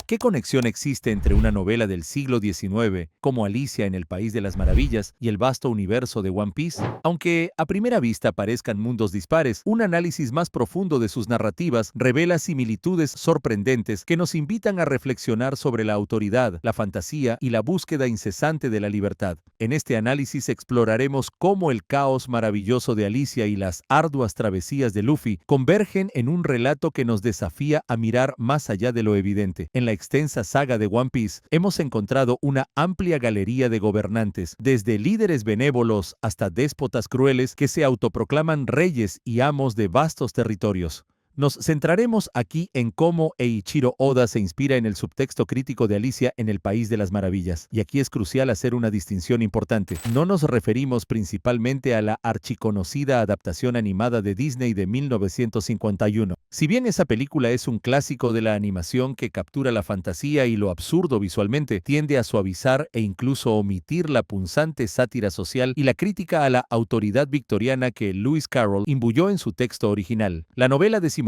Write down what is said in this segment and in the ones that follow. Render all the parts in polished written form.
¿Qué conexión existe entre una novela del siglo XIX, como Alicia en el País de las Maravillas, y el vasto universo de One Piece? Aunque a primera vista parezcan mundos dispares, un análisis más profundo de sus narrativas revela similitudes sorprendentes que nos invitan a reflexionar sobre la autoridad, la fantasía y la búsqueda incesante de la libertad. En este análisis exploraremos cómo el caos maravilloso de Alicia y las arduas travesías de Luffy convergen en un relato que nos desafía a mirar más allá de lo evidente. En la extensa saga de One Piece, hemos encontrado una amplia galería de gobernantes, desde líderes benévolos hasta déspotas crueles que se autoproclaman reyes y amos de vastos territorios. Nos centraremos aquí en cómo Eiichiro Oda se inspira en el subtexto crítico de Alicia en el País de las Maravillas. Y aquí es crucial hacer una distinción importante. No nos referimos principalmente a la archiconocida adaptación animada de Disney de 1951. Si bien esa película es un clásico de la animación que captura la fantasía y lo absurdo visualmente, tiende a suavizar e incluso omitir la punzante sátira social y la crítica a la autoridad victoriana que Lewis Carroll imbuyó en su texto original. La novela decimonónica,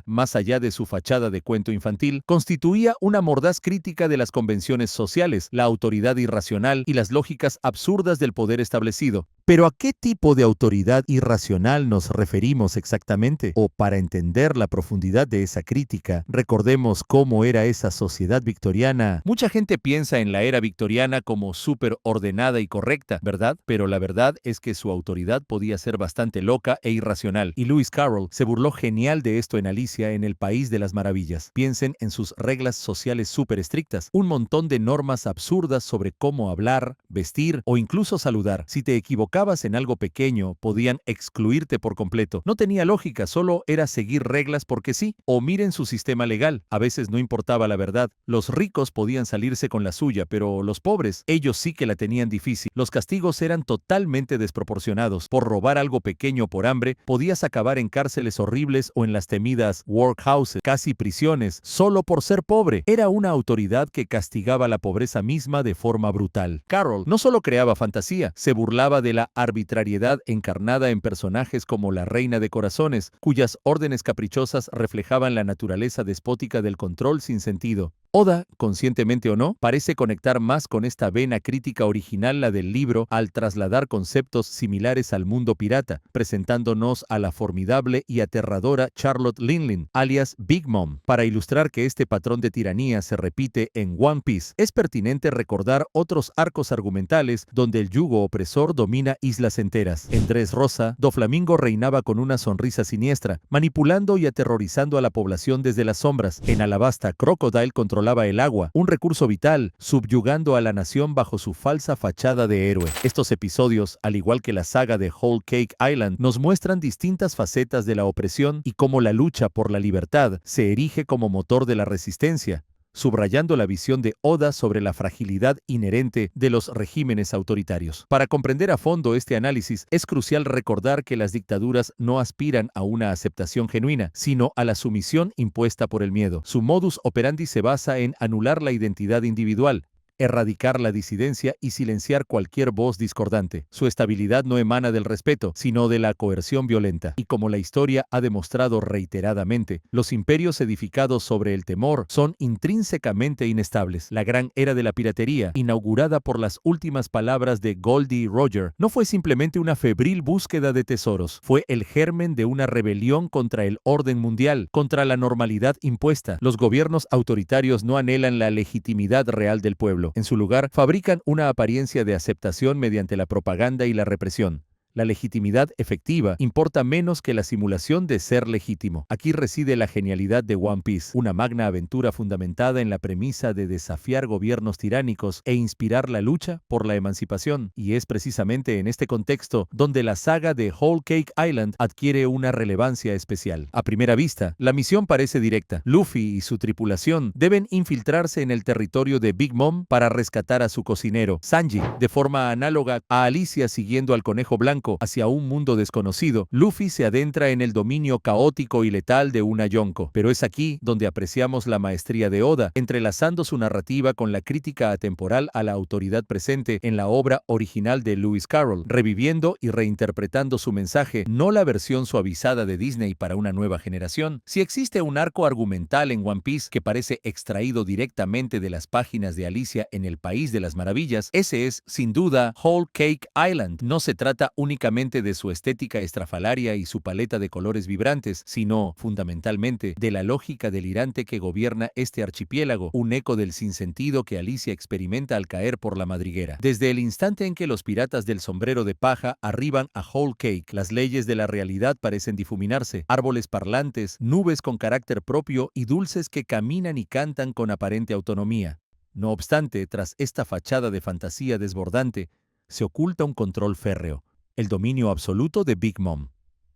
más allá de su fachada de cuento infantil, constituía una mordaz crítica de las convenciones sociales, la autoridad irracional y las lógicas absurdas del poder establecido. Pero ¿a qué tipo de autoridad irracional nos referimos exactamente? O para entender la profundidad de esa crítica, recordemos cómo era esa sociedad victoriana. Mucha gente piensa en la era victoriana como súper ordenada y correcta, ¿verdad? Pero la verdad es que su autoridad podía ser bastante loca e irracional, y Lewis Carroll se burló genial de esto en Alicia en el País de las Maravillas. Piensen en sus reglas sociales súper estrictas, un montón de normas absurdas sobre cómo hablar, vestir o incluso saludar. Si te equivocabas en algo pequeño, podían excluirte por completo. No tenía lógica, solo era seguir reglas porque sí. O miren su sistema legal. A veces no importaba la verdad. Los ricos podían salirse con la suya, pero los pobres, ellos sí que la tenían difícil. Los castigos eran totalmente desproporcionados. Por robar algo pequeño por hambre, podías acabar en cárceles horribles o en las temidas workhouses, casi prisiones, solo por ser pobre. Era una autoridad que castigaba la pobreza misma de forma brutal. Carroll no solo creaba fantasía, se burlaba de la arbitrariedad encarnada en personajes como la Reina de Corazones, cuyas órdenes caprichosas reflejaban la naturaleza despótica del control sin sentido. Oda, conscientemente o no, parece conectar más con esta vena crítica original, la del libro, al trasladar conceptos similares al mundo pirata, presentándonos a la formidable y aterradora Charlotte Linlin, alias Big Mom. Para ilustrar que este patrón de tiranía se repite en One Piece, es pertinente recordar otros arcos argumentales donde el yugo opresor domina islas enteras. En Dressrosa, Doflamingo reinaba con una sonrisa siniestra, manipulando y aterrorizando a la población desde las sombras. En Alabasta, Crocodile controlaba el agua, un recurso vital, subyugando a la nación bajo su falsa fachada de héroe. Estos episodios, al igual que la saga de Whole Cake Island, nos muestran distintas facetas de la opresión y cómo la lucha por la libertad se erige como motor de la resistencia, subrayando la visión de Oda sobre la fragilidad inherente de los regímenes autoritarios. Para comprender a fondo este análisis, es crucial recordar que las dictaduras no aspiran a una aceptación genuina, sino a la sumisión impuesta por el miedo. Su modus operandi se basa en anular la identidad individual, erradicar la disidencia y silenciar cualquier voz discordante. Su estabilidad no emana del respeto, sino de la coerción violenta. Y como la historia ha demostrado reiteradamente, los imperios edificados sobre el temor son intrínsecamente inestables. La gran era de la piratería, inaugurada por las últimas palabras de Goldie Roger, no fue simplemente una febril búsqueda de tesoros, fue el germen de una rebelión contra el orden mundial, contra la normalidad impuesta. Los gobiernos autoritarios no anhelan la legitimidad real del pueblo. En su lugar, fabrican una apariencia de aceptación mediante la propaganda y la represión. La legitimidad efectiva importa menos que la simulación de ser legítimo. Aquí reside la genialidad de One Piece, una magna aventura fundamentada en la premisa de desafiar gobiernos tiránicos e inspirar la lucha por la emancipación. Y es precisamente en este contexto donde la saga de Whole Cake Island adquiere una relevancia especial. A primera vista, la misión parece directa. Luffy y su tripulación deben infiltrarse en el territorio de Big Mom para rescatar a su cocinero, Sanji, de forma análoga a Alicia siguiendo al conejo blanco. blanco hacia un mundo desconocido, Luffy se adentra en el dominio caótico y letal de una Yonko. Pero es aquí donde apreciamos la maestría de Oda, entrelazando su narrativa con la crítica atemporal a la autoridad presente en la obra original de Lewis Carroll, reviviendo y reinterpretando su mensaje, no la versión suavizada de Disney para una nueva generación. Si existe un arco argumental en One Piece que parece extraído directamente de las páginas de Alicia en el País de las Maravillas, ese es, sin duda, Whole Cake Island. No se trata únicamente de su estética estrafalaria y su paleta de colores vibrantes, sino, fundamentalmente, de la lógica delirante que gobierna este archipiélago, un eco del sinsentido que Alicia experimenta al caer por la madriguera. Desde el instante en que los piratas del sombrero de paja arriban a Whole Cake, las leyes de la realidad parecen difuminarse, árboles parlantes, nubes con carácter propio y dulces que caminan y cantan con aparente autonomía. No obstante, tras esta fachada de fantasía desbordante, se oculta un control férreo, el dominio absoluto de Big Mom.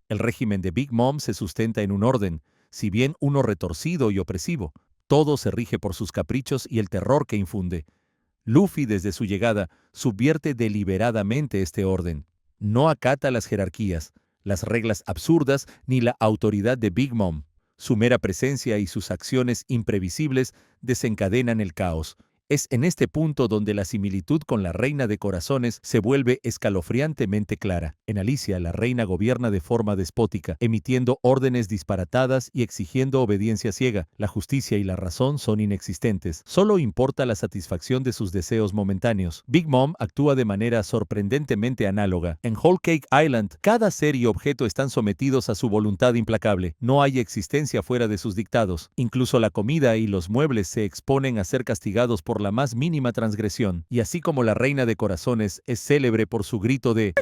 El régimen de Big Mom se sustenta en un orden, si bien uno retorcido y opresivo. Todo se rige por sus caprichos y el terror que infunde. Luffy, desde su llegada, subvierte deliberadamente este orden. No acata las jerarquías, las reglas absurdas ni la autoridad de Big Mom. Su mera presencia y sus acciones imprevisibles desencadenan el caos. Es en este punto donde la similitud con la Reina de Corazones se vuelve escalofriantemente clara. En Alicia, la reina gobierna de forma despótica, emitiendo órdenes disparatadas y exigiendo obediencia ciega. La justicia y la razón son inexistentes. Solo importa la satisfacción de sus deseos momentáneos. Big Mom actúa de manera sorprendentemente análoga. En Whole Cake Island, cada ser y objeto están sometidos a su voluntad implacable. No hay existencia fuera de sus dictados. Incluso la comida y los muebles se exponen a ser castigados por la más mínima transgresión, y así como la Reina de Corazones es célebre por su grito de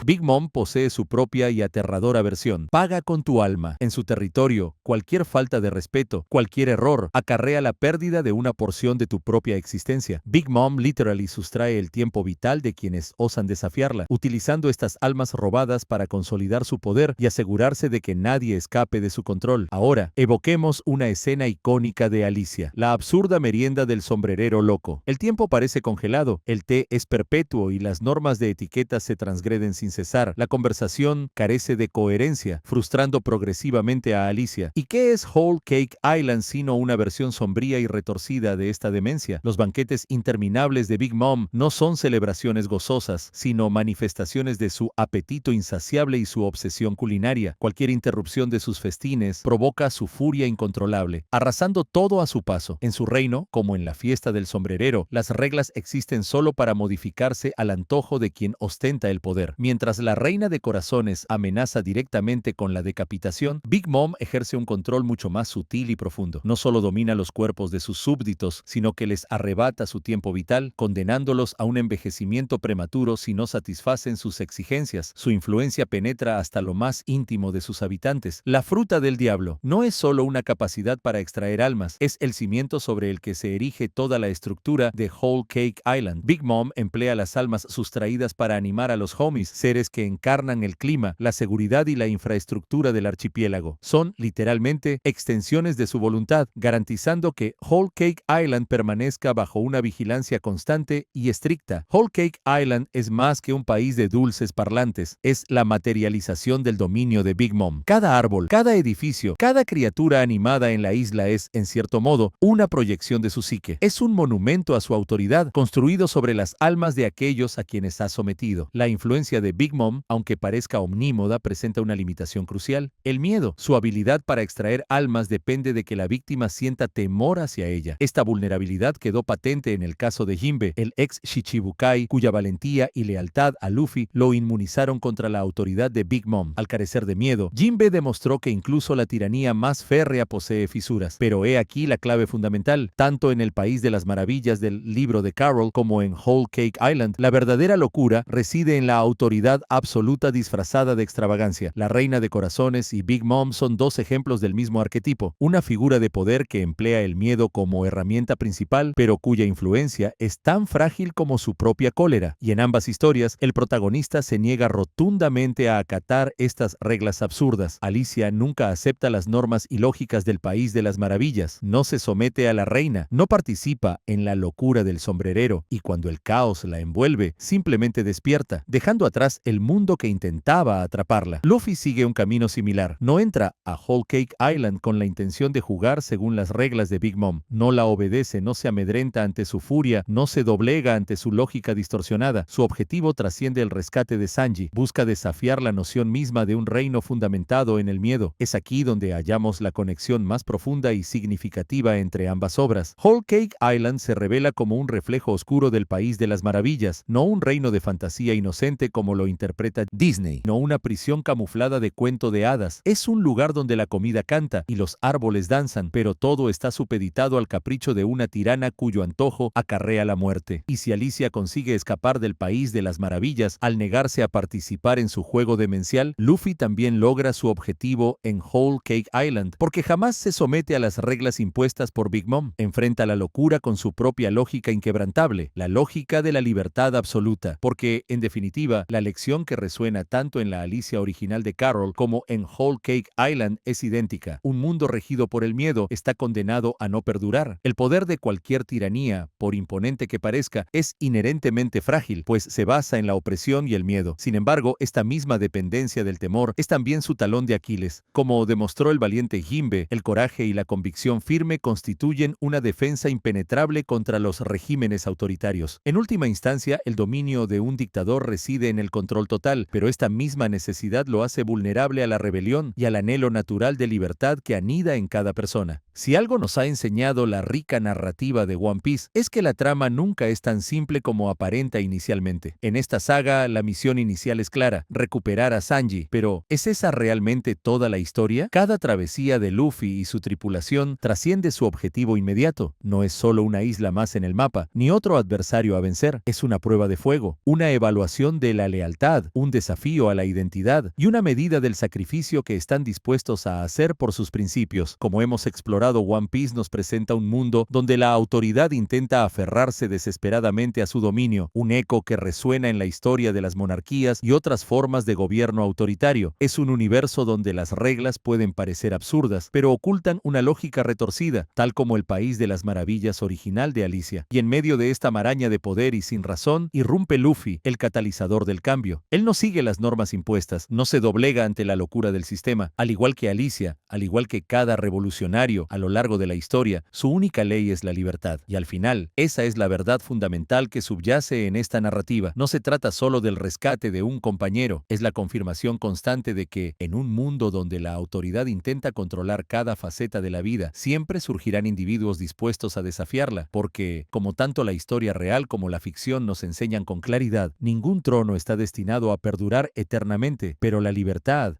Big Mom posee su propia y aterradora versión. Paga con tu alma. En su territorio, cualquier falta de respeto, cualquier error, acarrea la pérdida de una porción de tu propia existencia. Big Mom literally sustrae el tiempo vital de quienes osan desafiarla, utilizando estas almas robadas para consolidar su poder y asegurarse de que nadie escape de su control. Ahora, evoquemos una escena icónica de Alicia, la absurda merienda del sombrerero loco. El tiempo parece congelado, el té es perpetuo y las normas de etiqueta se transgreden sin cesar. La conversación carece de coherencia, frustrando progresivamente a Alicia. ¿Y qué es Whole Cake Island sino una versión sombría y retorcida de esta demencia? Los banquetes interminables de Big Mom no son celebraciones gozosas, sino manifestaciones de su apetito insaciable y su obsesión culinaria. Cualquier interrupción de sus festines provoca su furia incontrolable, arrasando todo a su paso. En su reino, como en la fiesta del sombrerero, las reglas existen solo para modificarse al antojo de quien ostenta el poder. Mientras la Reina de Corazones amenaza directamente con la decapitación, Big Mom ejerce un control mucho más sutil y profundo. No solo domina los cuerpos de sus súbditos, sino que les arrebata su tiempo vital, condenándolos a un envejecimiento prematuro si no satisfacen sus exigencias. Su influencia penetra hasta lo más íntimo de sus habitantes. La fruta del diablo no es solo una capacidad para extraer almas, es el cimiento sobre el que se erige toda la estructura de Whole Cake Island. Big Mom emplea las almas sustraídas para animar a los homies, seres que encarnan el clima, la seguridad y la infraestructura del archipiélago. Son, literalmente, extensiones de su voluntad, garantizando que Whole Cake Island permanezca bajo una vigilancia constante y estricta. Whole Cake Island es más que un país de dulces parlantes, es la materialización del dominio de Big Mom. Cada árbol, cada edificio, cada criatura animada en la isla es, en cierto modo, una proyección de su psique. Es un monumento a su autoridad, construido sobre las almas de aquellos a quienes ha sometido. La influencia de Big Mom, aunque parezca omnímoda, presenta una limitación crucial: el miedo. Su habilidad para extraer almas depende de que la víctima sienta temor hacia ella. Esta vulnerabilidad quedó patente en el caso de Jinbe, el ex Shichibukai, cuya valentía y lealtad a Luffy lo inmunizaron contra la autoridad de Big Mom. Al carecer de miedo, Jinbe demostró que incluso la tiranía más férrea posee fisuras. Pero he aquí la clave fundamental. Tanto en el País de las Maravillas del libro de Carroll como en Whole Cake Island, la verdadera locura reside en la autoridad autoridad absoluta disfrazada de extravagancia. La Reina de Corazones y Big Mom son dos ejemplos del mismo arquetipo, una figura de poder que emplea el miedo como herramienta principal, pero cuya influencia es tan frágil como su propia cólera. Y en ambas historias, el protagonista se niega rotundamente a acatar estas reglas absurdas. Alicia nunca acepta las normas ilógicas del País de las Maravillas, no se somete a la reina, no participa en la locura del sombrerero, y cuando el caos la envuelve, simplemente despierta, dejando atrás el mundo que intentaba atraparla. Luffy sigue un camino similar. No entra a Whole Cake Island con la intención de jugar según las reglas de Big Mom. No la obedece, no se amedrenta ante su furia, no se doblega ante su lógica distorsionada. Su objetivo trasciende el rescate de Sanji. Busca desafiar la noción misma de un reino fundamentado en el miedo. Es aquí donde hallamos la conexión más profunda y significativa entre ambas obras. Whole Cake Island se revela como un reflejo oscuro del País de las Maravillas, no un reino de fantasía inocente como lo interpreta Disney, no una prisión camuflada de cuento de hadas. Es un lugar donde la comida canta y los árboles danzan, pero todo está supeditado al capricho de una tirana cuyo antojo acarrea la muerte. Y si Alicia consigue escapar del País de las Maravillas al negarse a participar en su juego demencial, Luffy también logra su objetivo en Whole Cake Island, porque jamás se somete a las reglas impuestas por Big Mom. Enfrenta la locura con su propia lógica inquebrantable, la lógica de la libertad absoluta, porque, en definitiva, la lección que resuena tanto en la Alicia original de Carol como en Whole Cake Island es idéntica. Un mundo regido por el miedo está condenado a no perdurar. El poder de cualquier tiranía, por imponente que parezca, es inherentemente frágil, pues se basa en la opresión y el miedo. Sin embargo, esta misma dependencia del temor es también su talón de Aquiles. Como demostró el valiente Jinbe, el coraje y la convicción firme constituyen una defensa impenetrable contra los regímenes autoritarios. En última instancia, el dominio de un dictador reside en el control total, pero esta misma necesidad lo hace vulnerable a la rebelión y al anhelo natural de libertad que anida en cada persona. Si algo nos ha enseñado la rica narrativa de One Piece, es que la trama nunca es tan simple como aparenta inicialmente. En esta saga, la misión inicial es clara: recuperar a Sanji, pero ¿es esa realmente toda la historia? Cada travesía de Luffy y su tripulación trasciende su objetivo inmediato. No es solo una isla más en el mapa, ni otro adversario a vencer. Es una prueba de fuego, una evaluación de la lealtad, un desafío a la identidad y una medida del sacrificio que están dispuestos a hacer por sus principios. Como hemos explorado, One Piece nos presenta un mundo donde la autoridad intenta aferrarse desesperadamente a su dominio, un eco que resuena en la historia de las monarquías y otras formas de gobierno autoritario. Es un universo donde las reglas pueden parecer absurdas, pero ocultan una lógica retorcida, tal como el País de las Maravillas original de Alicia. Y en medio de esta maraña de poder y sin razón, irrumpe Luffy, el catalizador del cambio. Él no sigue las normas impuestas, no se doblega ante la locura del sistema. Al igual que Alicia, al igual que cada revolucionario a lo largo de la historia, su única ley es la libertad. Y al final, esa es la verdad fundamental que subyace en esta narrativa. No se trata solo del rescate de un compañero, es la confirmación constante de que, en un mundo donde la autoridad intenta controlar cada faceta de la vida, siempre surgirán individuos dispuestos a desafiarla, porque, como tanto la historia real como la ficción nos enseñan con claridad, ningún trono está destinado a perdurar eternamente, pero la libertad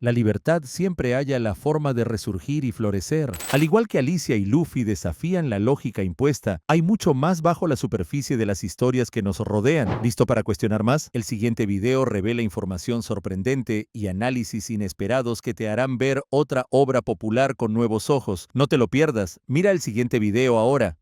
siempre halla la forma de resurgir y florecer. Al igual que Alicia y Luffy desafían la lógica impuesta, hay mucho más bajo la superficie de las historias que nos rodean. ¿Listo para cuestionar más? El siguiente video revela información sorprendente y análisis inesperados que te harán ver otra obra popular con nuevos ojos. No te lo pierdas. Mira el siguiente video ahora.